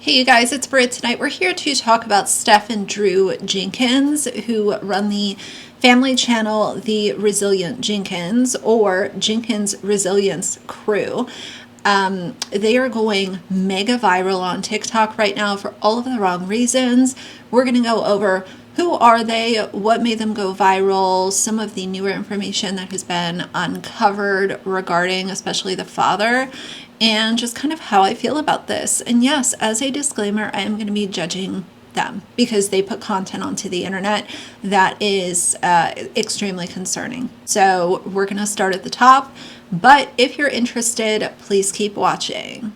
Hey you guys, it's Britt. Tonight we're here to talk about Steph and Drew Jenkins, who run the family channel The Resilient Jenkins, or Jenkins Resilience Crew. They are going mega viral on TikTok right now for all of the wrong reasons. We're going to go over who are they, what made them go viral, some of the newer information that has been uncovered regarding especially the father, and just kind of how I feel about this. And yes, as a disclaimer, I am going to be judging them because they put content onto the internet that is extremely concerning. So we're going to start at the top, but if you're interested, please keep watching.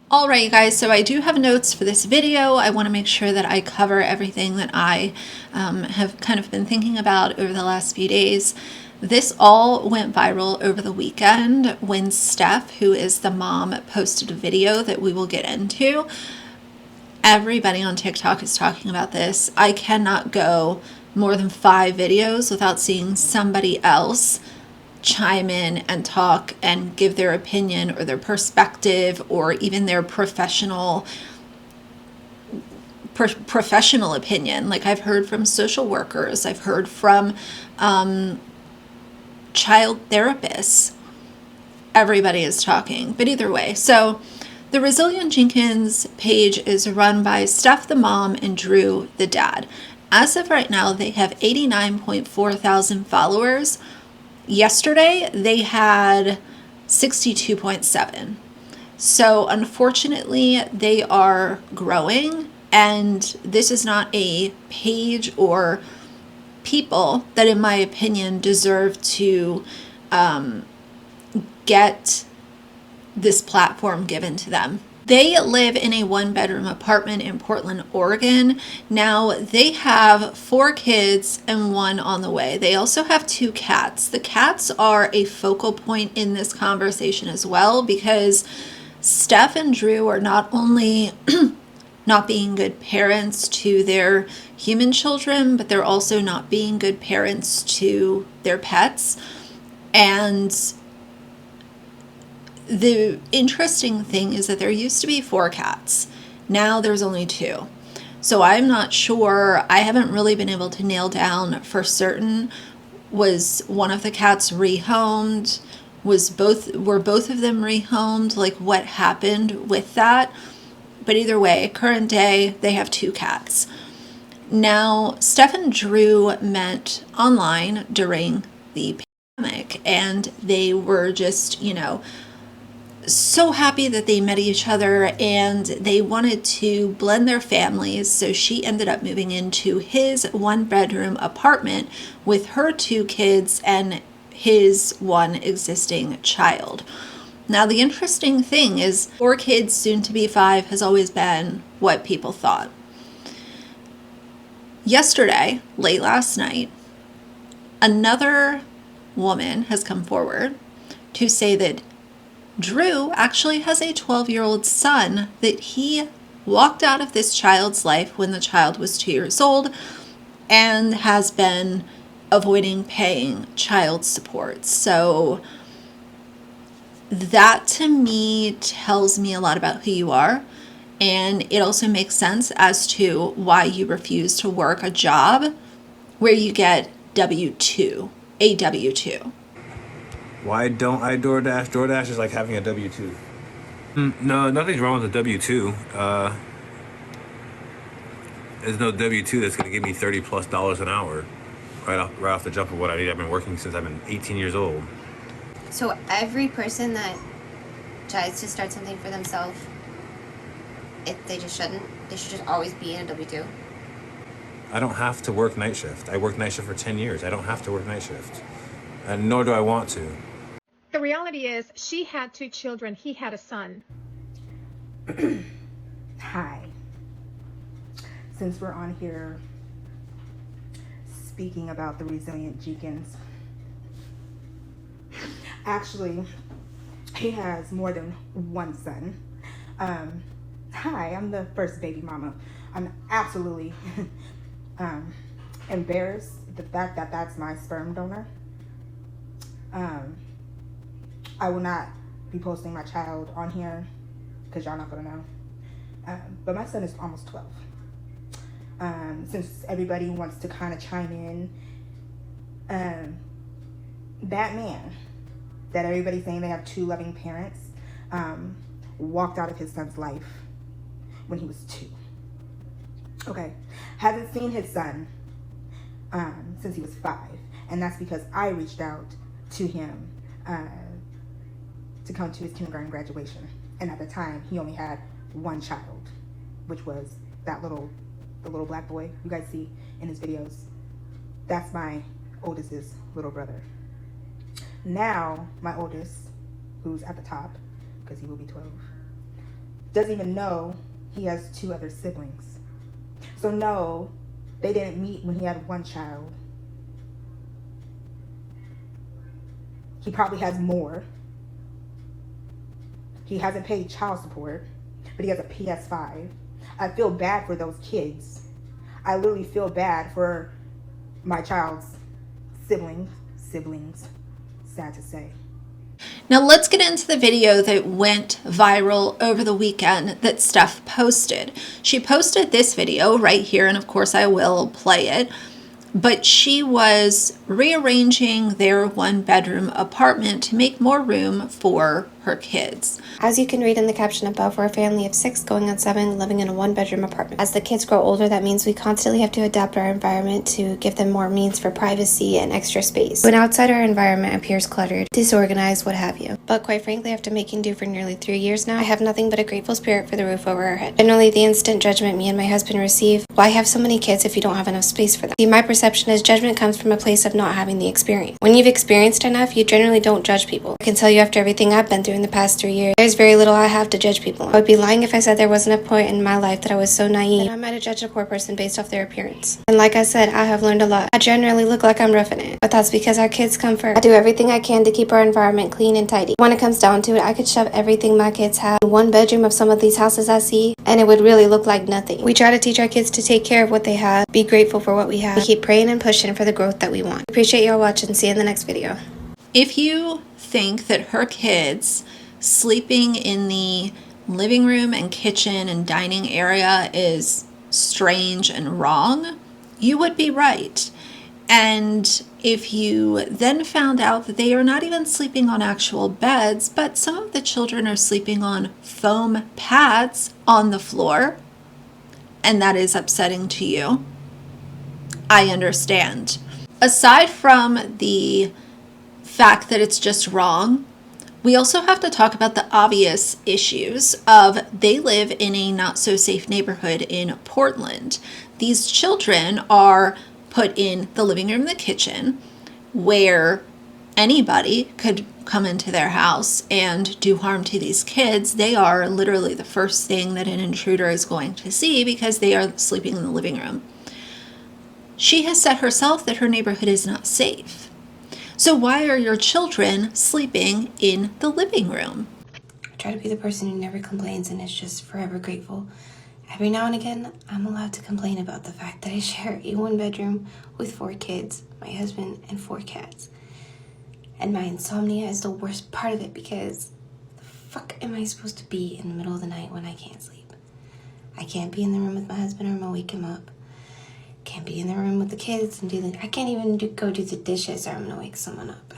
All right, you guys, so I do have notes for this video. I want to make sure that I cover everything that I have kind of been thinking about over the last few days. This all went viral over the weekend when Steph, who is the mom, posted a video that we will get into. Everybody on TikTok is talking about this. I cannot go more than 5 videos without seeing somebody else chime in and talk and give their opinion or their perspective or even their professional opinion. Like, I've heard from social workers, I've heard from child therapists. Everybody is talking, but either way. So the Resilient Jenkins page is run by Steph the mom and Drew the dad. As of right now, they have 89.4 thousand followers. Yesterday, they had 62.7. So unfortunately, they are growing, and this is not a page or people that, in my opinion, deserve to get this platform given to them. They live in a 1-bedroom apartment in Portland, Oregon. Now, they have 4 kids and 1 on the way. They also have 2 cats. The cats are a focal point in this conversation as well, because Steph and Drew are not only not being good parents to their human children, but they're also not being good parents to their pets. And the interesting thing is that there used to be 4 cats. Now there's only 2. So I'm not sure. I haven't really been able to nail down for certain. Was one of the cats rehomed? Were both of them rehomed? Like, what happened with that? But either way, current day, they have 2 cats. Now, Steph and Drew met online during the pandemic, and they were just, so happy that they met each other, and they wanted to blend their families. So she ended up moving into his 1-bedroom apartment with her 2 kids and his 1 existing child. Now, the interesting thing is 4 kids, soon to be 5, has always been what people thought. Yesterday, late last night, another woman has come forward to say that Drew actually has a 12-year-old son that he walked out of this child's life when the child was 2 years old and has been avoiding paying child support. So that, to me, tells me a lot about who you are. And it also makes sense as to why you refuse to work a job where you get W-2, a W-2. Why don't I DoorDash? DoorDash is like having a W-2. No, nothing's wrong with a W-2. There's no W-2 that's going to give me $30+ an hour right off the jump of what I need. I've been working since I've been 18 years old. So every person that tries to start something for themselves, they just shouldn't. They should just always be in a W-2. I don't have to work night shift. I worked night shift for 10 years. I don't have to work night shift. And nor do I want to. The reality is, she had 2 children. He had a son. Hi. Since we're on here speaking about the Resilient Jenkins, actually, he has more than 1 son. Hi, I'm the first baby mama. I'm absolutely embarrassed the fact that that's my sperm donor. I will not be posting my child on here because y'all not gonna know. But my son is almost 12. Since everybody wants to kind of chime in, that man that everybody's saying they have two loving parents walked out of his son's life when he was 2. Okay, hasn't seen his son since he was 5, and that's because I reached out to him to come to his kindergarten graduation, and at the time he only had one child, which was the little black boy you guys see in his videos. That's my oldest's little brother. Now my oldest, who's at the top because he will be 12, doesn't even know he has 2 other siblings. So no, they didn't meet when he had one child. He probably has more. He hasn't paid child support, but he has a PS5. I feel bad for those kids. I literally feel bad for my child's siblings. Sad to say. Now let's get into the video that went viral over the weekend that Steph posted. She posted this video right here, and of course I will play it. But she was rearranging their 1-bedroom apartment to make more room for her kids. As you can read in the caption above, we're a family of 6 going on 7 living in a 1-bedroom apartment. As the kids grow older, that means we constantly have to adapt our environment to give them more means for privacy and extra space. When outside our environment appears cluttered, disorganized, what have you. But quite frankly, after making do for nearly 3 years now, I have nothing but a grateful spirit for the roof over our head. Generally, the instant judgment me and my husband receive, why have so many kids if you don't have enough space for them? See, my perception is judgment comes from a place of not having the experience. When you've experienced enough, you generally don't judge people. I can tell you after everything I've been through in the past 3 years, there's very little I have to judge people on. I would be lying if I said there wasn't a point in my life that I was so naive that I might have judged a poor person based off their appearance. And like I said, I have learned a lot. I generally look like I'm roughing it, but that's because our kids come first. I do everything I can to keep our environment clean and tidy. When it comes down to it, I could shove everything my kids have in 1 bedroom of some of these houses I see, and it would really look like nothing. We try to teach our kids to take care of what they have, be grateful for what we have. We keep praying and pushing for the growth that we want. Appreciate y'all watching. See you in the next video. If you think that her kids sleeping in the living room and kitchen and dining area is strange and wrong, you would be right. And if you then found out that they are not even sleeping on actual beds, but some of the children are sleeping on foam pads on the floor, and that is upsetting to you, I understand. Aside from the fact that it's just wrong, we also have to talk about the obvious issues of they live in a not so safe neighborhood in Portland. These children are put in the living room and the kitchen where anybody could come into their house and do harm to these kids. They are literally the first thing that an intruder is going to see because they are sleeping in the living room. She has said herself that her neighborhood is not safe. So why are your children sleeping in the living room? I try to be the person who never complains and is just forever grateful. Every now and again, I'm allowed to complain about the fact that I share a 1-bedroom with 4 kids, my husband, and 4 cats. And my insomnia is the worst part of it because the fuck am I supposed to be in the middle of the night when I can't sleep? I can't be in the room with my husband or I'm gonna wake him up. Can't be in the room with the kids and I can't even go do the dishes or I'm gonna wake someone up.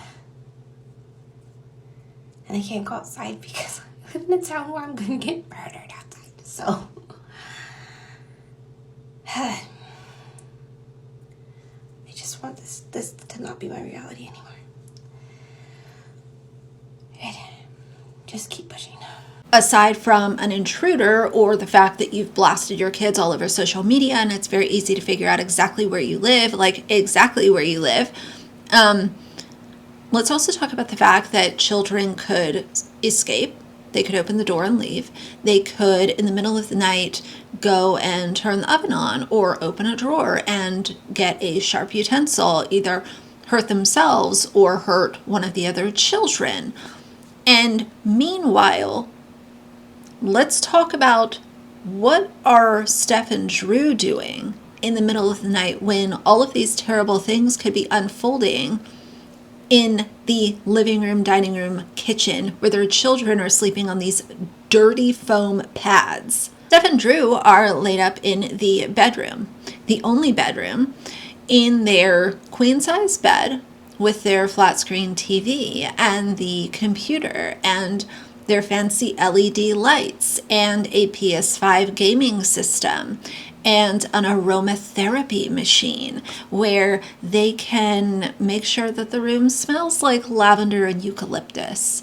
And I can't go outside because I live in a town where I'm gonna get murdered outside. So I just want this to not be my reality anymore. And just keep pushing. Aside from an intruder or the fact that you've blasted your kids all over social media and it's very easy to figure out exactly where you live, let's also talk about the fact that children could escape. They could open the door and leave. They could, in the middle of the night, go and turn the oven on or open a drawer and get a sharp utensil, either hurt themselves or hurt one of the other children. And meanwhile, let's talk about what are Steph and Drew doing in the middle of the night when all of these terrible things could be unfolding in the living room, dining room, kitchen, where their children are sleeping on these dirty foam pads. Steph and Drew are laid up in the bedroom, the only bedroom, in their queen-size bed with their flat screen TV and the computer and their fancy LED lights and a PS5 gaming system and an aromatherapy machine where they can make sure that the room smells like lavender and eucalyptus,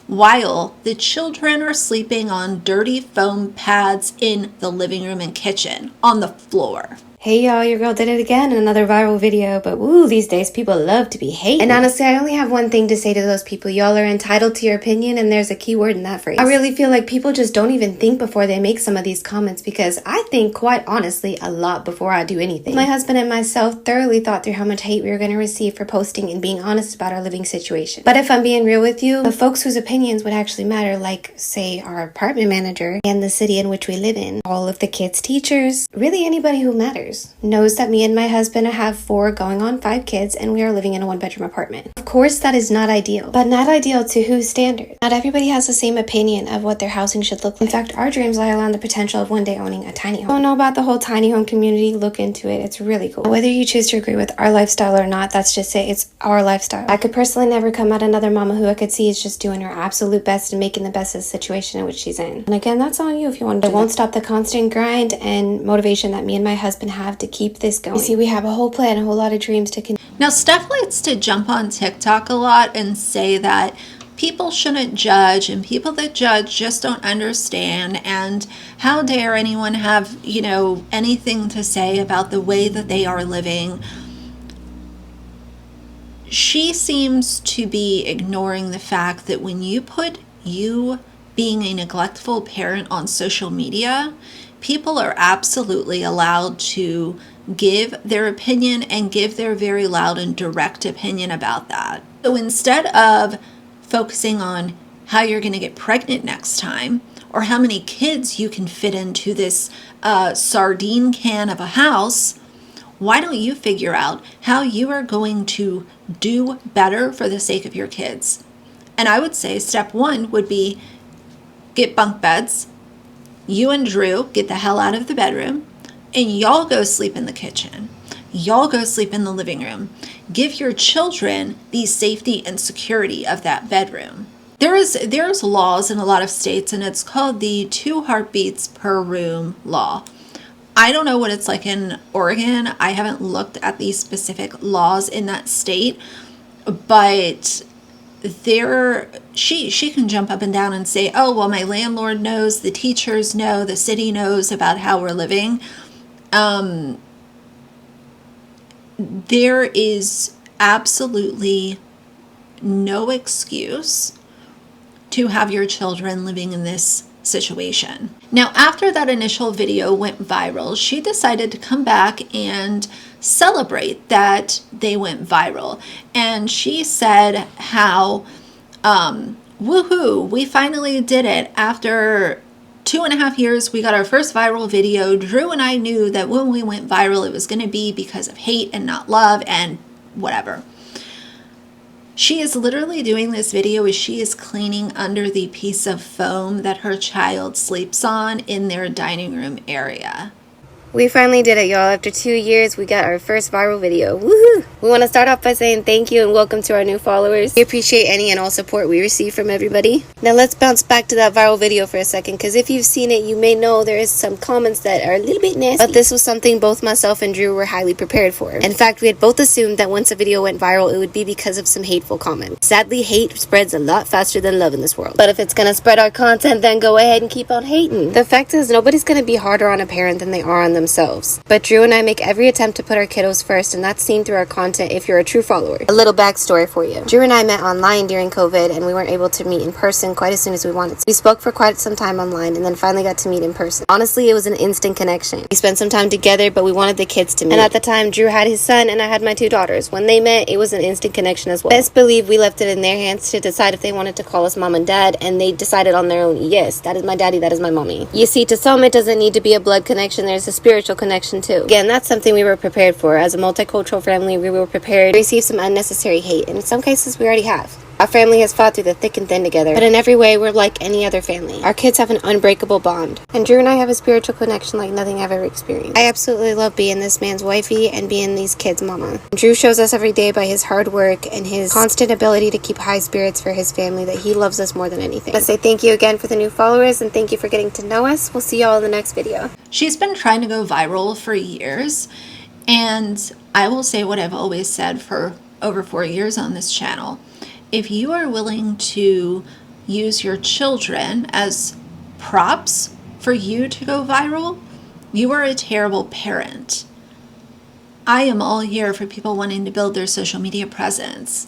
while the children are sleeping on dirty foam pads in the living room and kitchen on the floor. Hey y'all, your girl did it again in another viral video, but woo, these days people love to be hating. And honestly, I only have one thing to say to those people. Y'all are entitled to your opinion, and there's a key word in that phrase. I really feel like people just don't even think before they make some of these comments, because I think, quite honestly, a lot before I do anything. My husband and myself thoroughly thought through how much hate we were going to receive for posting and being honest about our living situation. But if I'm being real with you, the folks whose opinions would actually matter, like, say, our apartment manager and the city in which we live in, all of the kids' teachers, really anybody who matters, knows that me and my husband have 4 going on 5 kids, and we are living in a 1-bedroom apartment. Of course, that is not ideal, but not ideal to whose standard? Not everybody has the same opinion of what their housing should look like. In fact, our dreams lie around the potential of one day owning a tiny home. I don't know about the whole tiny home community. Look into it. It's really cool. Whether you choose to agree with our lifestyle or not, that's just it. It's our lifestyle. I could personally never come at another mama who I could see is just doing her absolute best and making the best of the situation in which she's in. And again, that's on you if you want to. It won't stop the constant grind and motivation that me and my husband have to keep this going. You see, we have a whole plan, a whole lot of dreams to continue. Now, Steph likes to jump on TikTok a lot and say that people shouldn't judge, and people that judge just don't understand, and how dare anyone have, anything to say about the way that they are living. She seems to be ignoring the fact that when you put you being a neglectful parent on social media, people are absolutely allowed to give their opinion and give their very loud and direct opinion about that. So instead of focusing on how you're going to get pregnant next time, or how many kids you can fit into this sardine can of a house, why don't you figure out how you are going to do better for the sake of your kids? And I would say step 1 would be get bunk beds. You and Drew get the hell out of the bedroom, and y'all go sleep in the kitchen. Y'all go sleep in the living room. Give your children the safety and security of that bedroom. There's laws in a lot of states, and it's called the 2 heartbeats per room law. I don't know what it's like in Oregon. I haven't looked at the specific laws in that state, but she can jump up and down and say, oh, well, my landlord knows, the teachers know, the city knows about how we're living. There is absolutely no excuse to have your children living in this situation. Now, after that initial video went viral, she decided to come back and celebrate that they went viral. And she said how, woohoo, we finally did it. After 2.5 years, we got our first viral video. Drew and I knew that when we went viral, it was going to be because of hate and not love and whatever. She is literally doing this video as she is cleaning under the piece of foam that her child sleeps on in their dining room area. We finally did it, y'all. After 2 years, we got our first viral video. Woohoo! We want to start off by saying thank you and welcome to our new followers. We appreciate any and all support we receive from everybody. Now let's bounce back to that viral video for a second, because if you've seen it, you may know there is some comments that are a little bit nasty. But this was something both myself and Drew were highly prepared for. In fact, we had both assumed that once a video went viral, it would be because of some hateful comments. Sadly, hate spreads a lot faster than love in this world. But if it's gonna spread our content, then go ahead and keep on hating. The fact is, nobody's gonna be harder on a parent than they are on themselves. But Drew and I make every attempt to put our kiddos first, and that's seen through our content if you're a true follower. A little backstory for you. Drew and I met online during COVID, and we weren't able to meet in person quite as soon as we wanted to. We spoke for quite some time online, and then finally got to meet in person. Honestly, it was an instant connection. We spent some time together, but we wanted the kids to meet. And at the time, Drew had his son, and I had my 2 daughters. When they met, it was an instant connection as well. Best believe we left it in their hands to decide if they wanted to call us mom and dad, and they decided on their own, yes, that is my daddy, that is my mommy. You see, to some, it doesn't need to be a blood connection. There's a spiritual connection too. Again, that's something we were prepared for. As a multicultural family, we were were prepared to receive some unnecessary hate, and in some cases we already have. Our family has fought through the thick and thin together, but in every way, we're like any other family. Our kids have an unbreakable bond, and Drew and I have a spiritual connection like nothing I've ever experienced. I absolutely love being this man's wifey and being these kids' mama. Drew shows us every day by his hard work and his constant ability to keep high spirits for his family that he loves us more than anything. Let's say thank you again for the new followers, and thank you for getting to know us. We'll see y'all in the next video. She's been trying to go viral for years, and I will say what I've always said for over 4 years on this channel. If you are willing to use your children as props for you to go viral, you are a terrible parent. I am all here for people wanting to build their social media presence.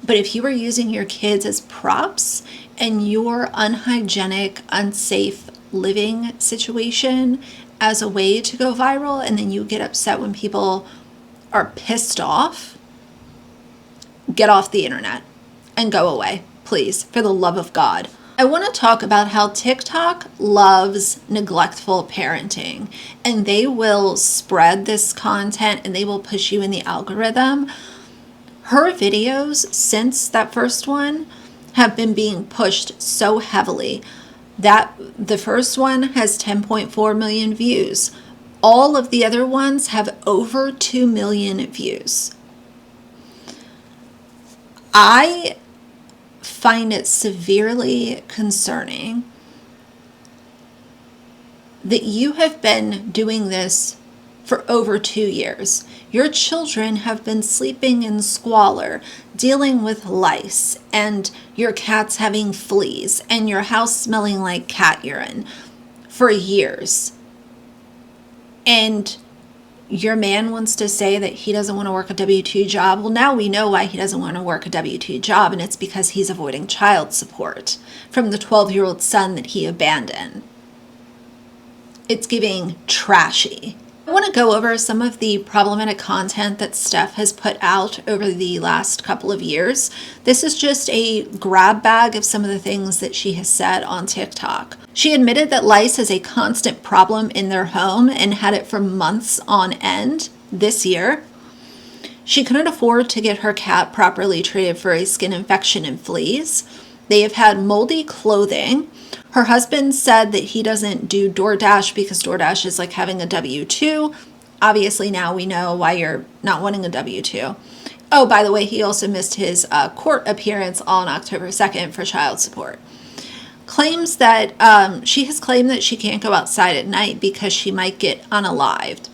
But if you are using your kids as props and your unhygienic, unsafe living situation as a way to go viral, and then you get upset when people are pissed off, get off the internet and go away, please, for the love of God. I want to talk about how TikTok loves neglectful parenting, and they will spread this content and they will push you in the algorithm. Her videos since that first one have been being pushed so heavily that the first one has 10.4 million views. All of the other ones have over 2 million views. I find it severely concerning that you have been doing this for over 2 years. Your children have been sleeping in squalor, dealing with lice, and your cats having fleas, and your house smelling like cat urine for years. And your man wants to say that he doesn't want to work a W-2 job. Well, now we know why he doesn't want to work a W-2 job, and it's because he's avoiding child support from the 12-year-old son that he abandoned. It's giving trashy. I want to go over some of the problematic content that Steph has put out over the last couple of years. This is just a grab bag of some of the things that she has said on TikTok. She admitted that lice is a constant problem in their home and had it for months on end this year. She couldn't afford to get her cat properly treated for a skin infection and fleas. They have had moldy clothing. Her husband said that he doesn't do DoorDash because DoorDash is like having a W-2. Obviously, now we know why you're not wanting a W-2. Oh, by the way, he also missed his court appearance on October 2nd for child support. Claims that she has claimed that she can't go outside at night because she might get unalived.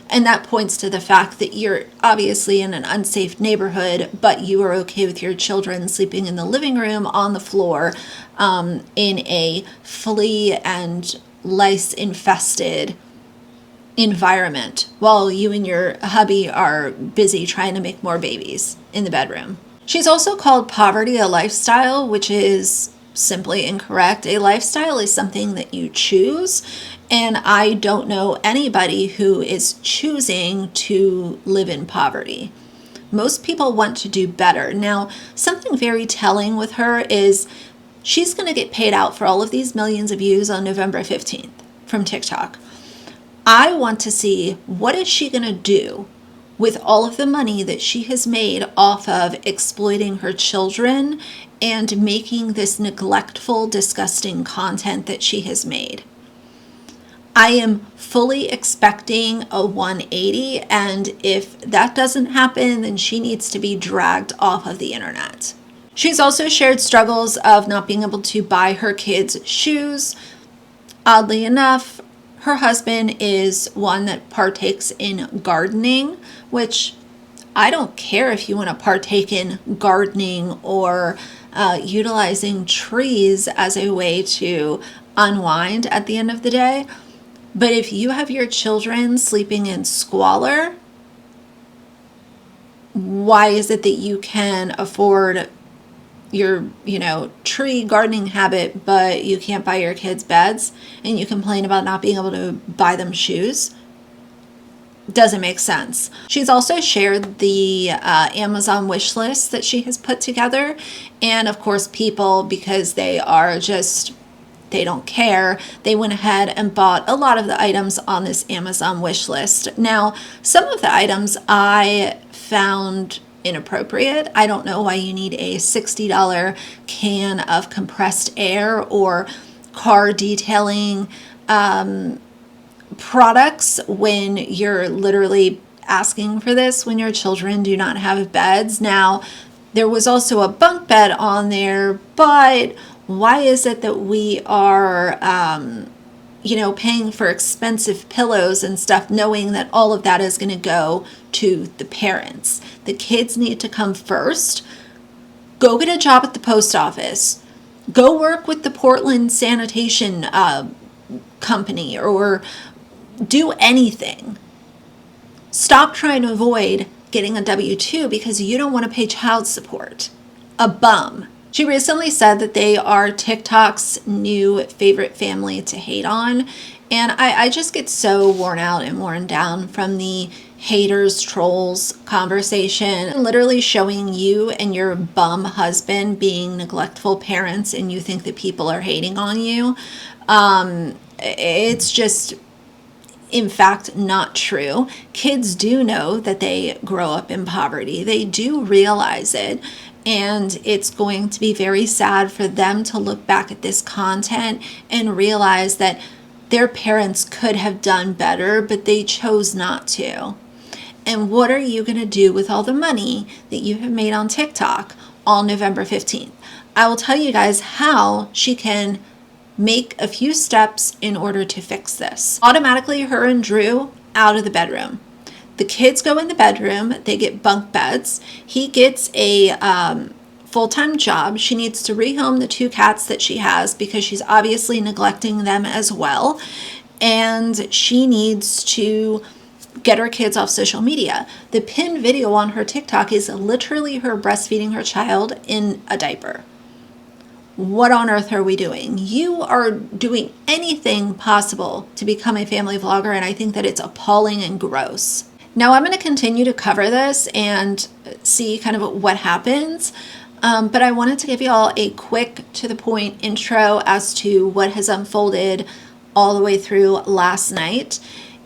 And that points to the fact that you're obviously in an unsafe neighborhood, but you are okay with your children sleeping in the living room on the floor in a flea and lice infested environment while you and your hubby are busy trying to make more babies in the bedroom. She's also called poverty a lifestyle, which is simply incorrect. A lifestyle is something that you choose, and I don't know anybody who is choosing to live in poverty. Most people want to do better. Now, something very telling with her is she's going to get paid out for all of these millions of views on November 15th from TikTok. I want to see what is she going to do with all of the money that she has made off of exploiting her children and making this neglectful, disgusting content that she has made. I am fully expecting a 180, and if that doesn't happen, then she needs to be dragged off of the internet. She's also shared struggles of not being able to buy her kids shoes. Oddly enough, her husband is one that partakes in gardening, which I don't care if you want to partake in gardening or utilizing trees as a way to unwind at the end of the day. But if you have your children sleeping in squalor, why is it that you can afford your, tree gardening habit, but you can't buy your kids beds and you complain about not being able to buy them shoes? Doesn't make sense. She's also shared the Amazon wish list that she has put together. And of course, people, because they don't care, they went ahead and bought a lot of the items on this Amazon wish list. Now, some of the items I found inappropriate. I don't know why you need a $60 can of compressed air or car detailing products when you're literally asking for this when your children do not have beds. Now, there was also a bunk bed on there, but why is it that we are, paying for expensive pillows and stuff, knowing that all of that is going to go to the parents? The kids need to come first. Go get a job at the post office. Go work with the Portland sanitation company, or do anything. Stop trying to avoid getting a W-2 because you don't want to pay child support. A bum. She recently said that they are TikTok's new favorite family to hate on. And I just get so worn out and worn down from the haters, trolls conversation. Literally showing you and your bum husband being neglectful parents and you think that people are hating on you. It's just, in fact, not true. Kids do know that they grow up in poverty. They do realize it. And it's going to be very sad for them to look back at this content and realize that their parents could have done better, but they chose not to. And what are you going to do with all the money that you have made on TikTok on November 15th? I will tell you guys how she can make a few steps in order to fix this. Automatically, her and Drew out of the bedroom. The kids go in the bedroom. They get bunk beds. He gets a full-time job. She needs to rehome the 2 cats that she has because she's obviously neglecting them as well. And she needs to get her kids off social media. The pinned video on her TikTok is literally her breastfeeding her child in a diaper. What on earth are we doing? You are doing anything possible to become a family vlogger, and I think that it's appalling and gross. Now, I'm going to continue to cover this and see kind of what happens, but I wanted to give you all a quick, to the point intro as to what has unfolded all the way through last night.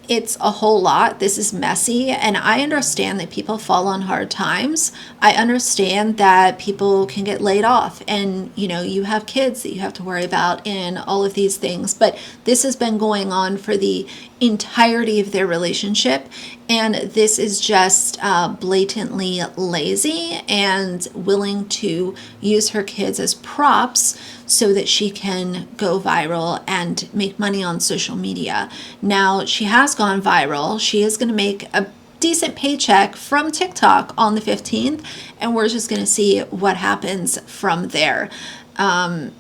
It's a whole lot. This is messy, and I understand that people fall on hard times. I understand that people can get laid off, and you have kids that you have to worry about and all of these things, but this has been going on for the entirety of their relationship, and this is just blatantly lazy and willing to use her kids as props so that she can go viral and make money on social media. Now, she has gone viral. She is going to make a decent paycheck from TikTok on the 15th, and we're just going to see what happens from there. Her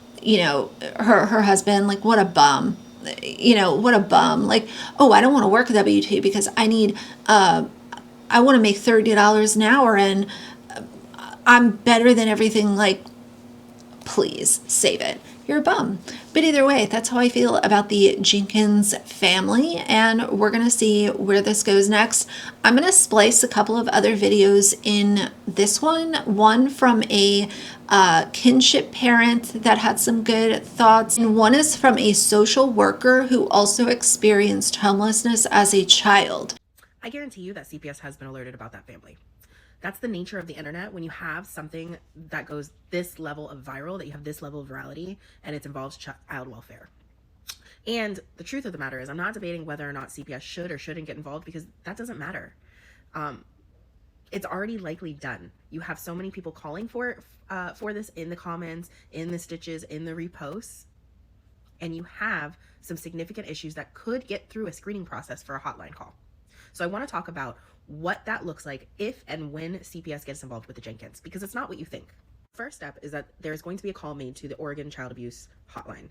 husband, like, what a bum. What a bum. Like, oh, I don't want to work a W-2 because I want to make $30 an hour and I'm better than everything. Like, please save it. You're a bum. But either way, that's how I feel about the Jenkins family, and we're going to see where this goes next. I'm going to splice a couple of other videos in this one from a kinship parent that had some good thoughts, and one is from a social worker who also experienced homelessness as a child. I guarantee you that CPS has been alerted about that family. That's the nature of the internet. When you have something that goes this level of viral, that you have this level of virality, and it involves child welfare. And the truth of the matter is, I'm not debating whether or not CPS should or shouldn't get involved, because that doesn't matter. It's already likely done. You have so many people calling for this in the comments, in the stitches, in the reposts, and you have some significant issues that could get through a screening process for a hotline call. So I want to talk about what that looks like if and when CPS gets involved with the Jenkins, because it's not what you think. First step is that there's going to be a call made to the Oregon Child Abuse Hotline.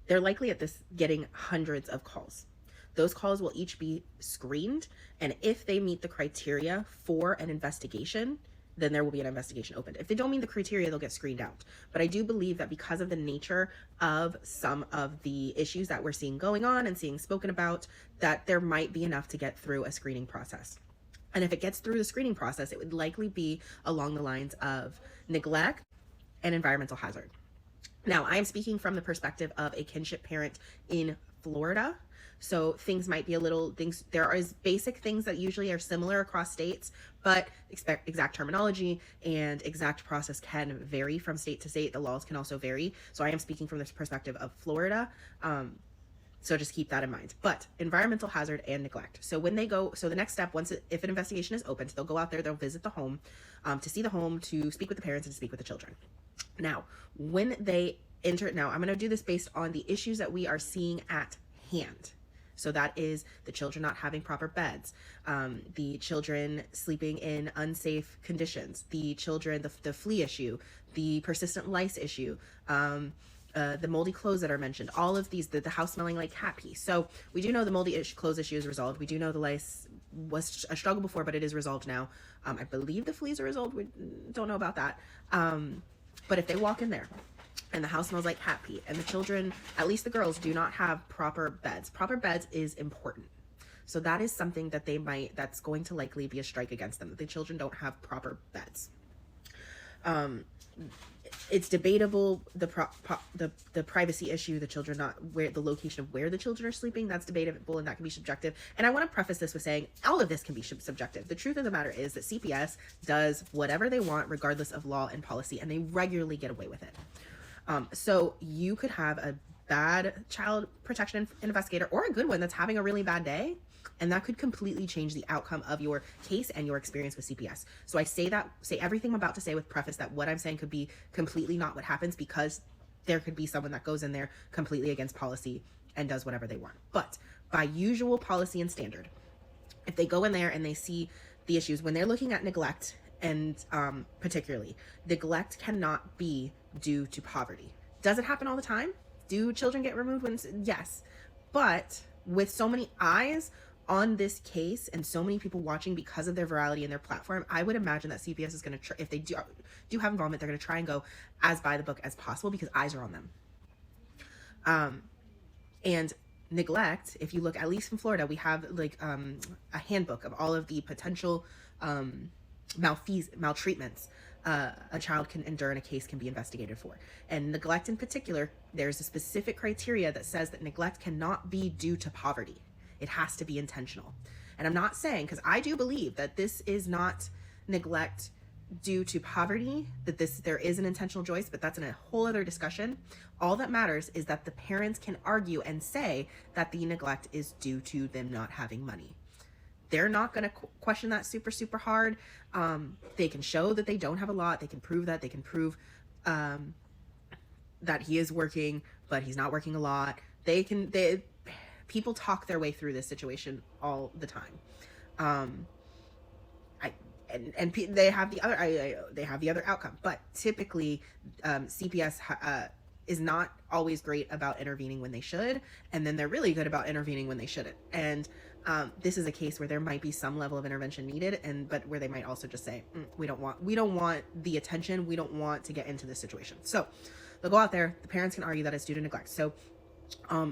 They're likely at this getting hundreds of calls. Those calls will each be screened, and if they meet the criteria for an investigation, then there will be an investigation opened. If they don't meet the criteria, they'll get screened out. But I do believe that because of the nature of some of the issues that we're seeing going on and seeing spoken about, that there might be enough to get through a screening process. And if it gets through the screening process, it would likely be along the lines of neglect and environmental hazard. Now, I am speaking from the perspective of a kinship parent in Florida. So things might be a little things. There is basic things that usually are similar across states, but exact terminology and exact process can vary from state to state. The laws can also vary. So I am speaking from this perspective of Florida. So just keep that in mind. But environmental hazard and neglect. So when they go, so the next step, if an investigation is opened, they'll go out there, they'll visit the home, to see the home, to speak with the parents, and to speak with the children. Now, when they enter, now I'm going to do this based on the issues that we are seeing at hand. So that is the children not having proper beds, the children sleeping in unsafe conditions, the children, the flea issue, the persistent lice issue, the moldy clothes that are mentioned, all of these, the house smelling like cat pee. So we do know the moldy clothes issue is resolved. We do know the lice was a struggle before, but it is resolved now. I believe the fleas are resolved. We don't know about that. But if they walk in there and the house smells like cat pee and the children, at least the girls, do not have proper beds is important. So that is something that that's going to likely be a strike against them, that the children don't have proper beds. It's debatable, the privacy issue, the children not where the location of where the children are sleeping, that's debatable, and that can be subjective. And I want to preface this with saying all of this can be subjective. The truth of the matter is that CPS does whatever they want regardless of law and policy, and they regularly get away with it. So you could have a bad child protection investigator or a good one that's having a really bad day, and that could completely change the outcome of your case and your experience with CPS. So I say everything I'm about to say with preface that what I'm saying could be completely not what happens, because there could be someone that goes in there completely against policy and does whatever they want. But by usual policy and standard, if they go in there and they see the issues, when they're looking at neglect, and particularly neglect cannot be due to poverty. Does it happen all the time? Do children get removed yes, but with so many eyes on this case and so many people watching because of their virality and their platform, I would imagine that CPS is going to try, if they do have involvement, they're going to try and go as by the book as possible because eyes are on them. And neglect, if you look, at least in Florida, we have like a handbook of all of the potential maltreatments a child can endure and a case can be investigated for. And neglect in particular, there's a specific criteria that says that neglect cannot be due to poverty. It has to be intentional. And I'm not saying, because I do believe that this is not neglect due to poverty, that there is an intentional choice, but that's in a whole other discussion. All that matters is that the parents can argue and say that the neglect is due to them not having money. They're not going to question that super hard. They can show that they don't have a lot. They can prove that. They can prove that he is working, but he's not working a lot. People talk their way through this situation all the time. They have the other outcome, but typically CPS is not always great about intervening when they should, and then they're really good about intervening when they shouldn't. And this is a case where there might be some level of intervention needed, but where they might also just say, we don't want the attention, we don't want to get into this situation. So they'll go out there, the parents can argue that it's due to neglect. So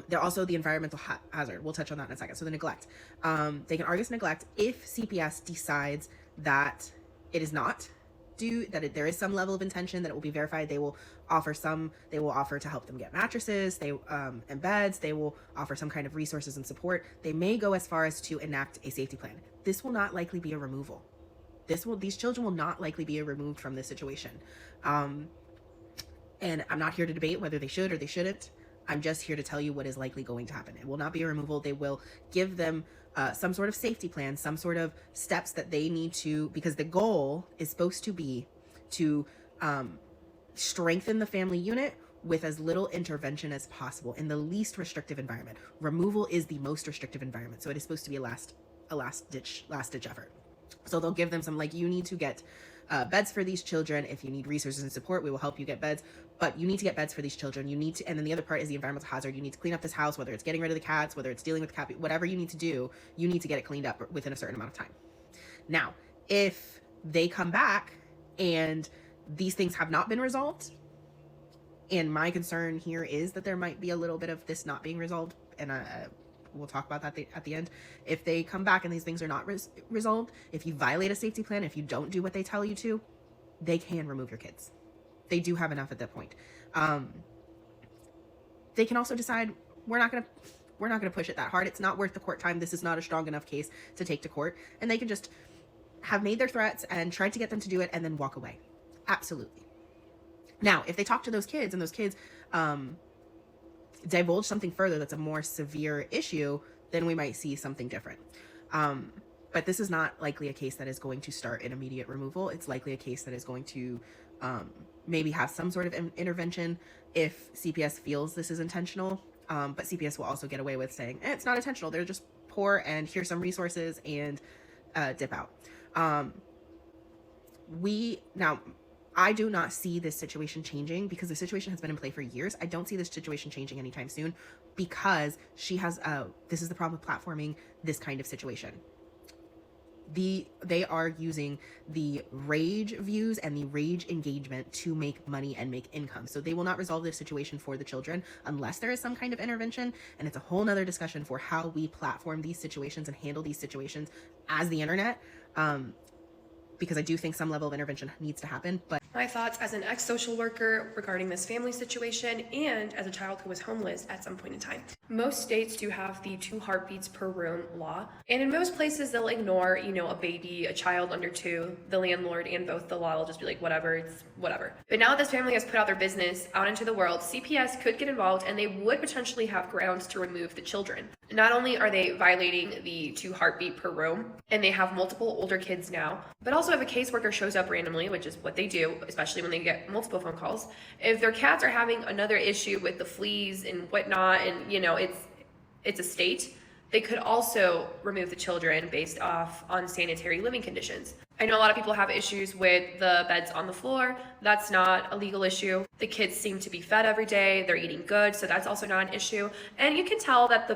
they're also the environmental hazard. We'll touch on that in a second. So the neglect, they can argue it's neglect if CPS decides that it is not due, that there is some level of intention, that it will be verified. They will offer to help them get mattresses, and beds. They will offer some kind of resources and support. They may go as far as to enact a safety plan. This will not likely be a removal. These children will not likely be removed from this situation. And I'm not here to debate whether they should or they shouldn't. I'm just here to tell you what is likely going to happen. It will not be a removal. They will give them some sort of safety plan, some sort of steps that they need to, because the goal is supposed to be to strengthen the family unit with as little intervention as possible in the least restrictive environment. Removal is the most restrictive environment, so it is supposed to be a last ditch effort. So they'll give them some, like, you need to get beds for these children. If you need resources and support, we will help you get beds, but you need to get beds for these children. You need to, and then the other part is the environmental hazard. You need to clean up this house, whether it's getting rid of the cats, whether it's dealing with cat, whatever you need to do, you need to get it cleaned up within a certain amount of time. Now, if they come back and these things have not been resolved, and my concern here is that there might be a little bit of this not being resolved, and we'll talk about that at the end. If they come back and these things are not resolved, if you violate a safety plan, if you don't do what they tell you to, they can remove your kids. They do have enough at that point. They can also decide, we're not going to we're not going to push it that hard. It's not worth the court time. This is not a strong enough case to take to court. And they can just have made their threats and tried to get them to do it and then walk away. Absolutely. Now, if they talk to those kids and those kids divulge something further that's a more severe issue, then we might see something different. But this is not likely a case that is going to start an immediate removal. It's likely a case that is going to maybe have some sort of intervention if CPS feels this is intentional. But CPS will also get away with saying, it's not intentional. They're just poor and here's some resources and dip out. I do not see this situation changing because the situation has been in play for years. I don't see this situation changing anytime soon because she has, this is the problem with platforming this kind of situation. They are using the rage views and the rage engagement to make money and make income. So they will not resolve this situation for the children unless there is some kind of intervention. And it's a whole nother discussion for how we platform these situations and handle these situations as the internet. Because I do think some level of intervention needs to happen. But my thoughts as an ex-social worker regarding this family situation and as a child who was homeless at some point in time. Most states do have the 2 heartbeats per room law. And in most places they'll ignore, a baby, a child under 2, the landlord and both the law will just be like, whatever, it's whatever. But now that this family has put out their business out into the world, CPS could get involved and they would potentially have grounds to remove the children. Not only are they violating the 2 heartbeat per room and they have multiple older kids now, but also if a caseworker shows up randomly, which is what they do, especially when they get multiple phone calls, if their cats are having another issue with the fleas and whatnot, and it's a state, they could also remove the children based off unsanitary living conditions. I know a lot of people have issues with the beds on the floor. That's not a legal issue. The kids seem to be fed every day. They're eating good, so that's also not an issue. And you can tell that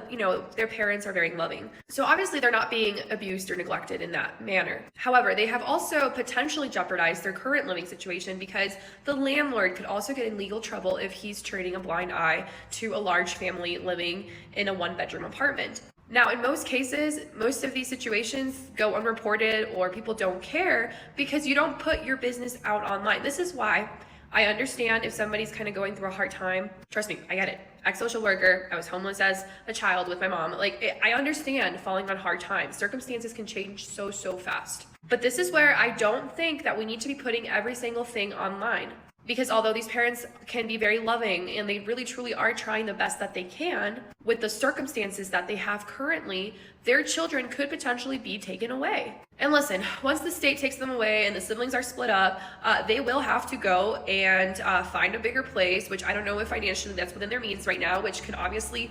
their parents are very loving. So obviously they're not being abused or neglected in that manner. However, they have also potentially jeopardized their current living situation because the landlord could also get in legal trouble if he's turning a blind eye to a large family living in a 1-bedroom apartment. Now, in most cases, most of these situations go unreported or people don't care because you don't put your business out online. This is why I understand if somebody's kind of going through a hard time. Trust me, I get it. Ex-social worker, I was homeless as a child with my mom. I understand falling on hard times. Circumstances can change so fast. But this is where I don't think that we need to be putting every single thing online. Because although these parents can be very loving and they really truly are trying the best that they can, with the circumstances that they have currently, their children could potentially be taken away. And listen, once the state takes them away and the siblings are split up, they will have to go and find a bigger place, which I don't know if financially that's within their means right now, which could obviously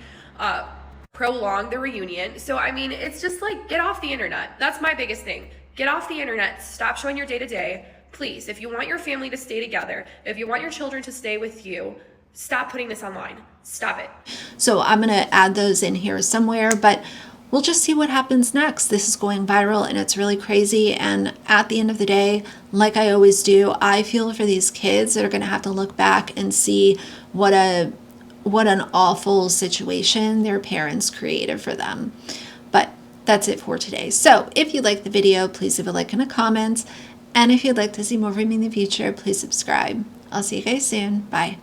prolong the reunion. So, it's just get off the internet. That's my biggest thing. Get off the internet. Stop showing your day-to-day. Please, if you want your family to stay together, if you want your children to stay with you, stop putting this online. Stop it. So I'm going to add those in here somewhere, but we'll just see what happens next. This is going viral and it's really crazy. And at the end of the day, like I always do, I feel for these kids that are going to have to look back and see what an awful situation their parents created for them. But that's it for today. So if you like the video, please leave a like and a comment. And if you'd like to see more from me in the future, please subscribe. I'll see you guys soon. Bye.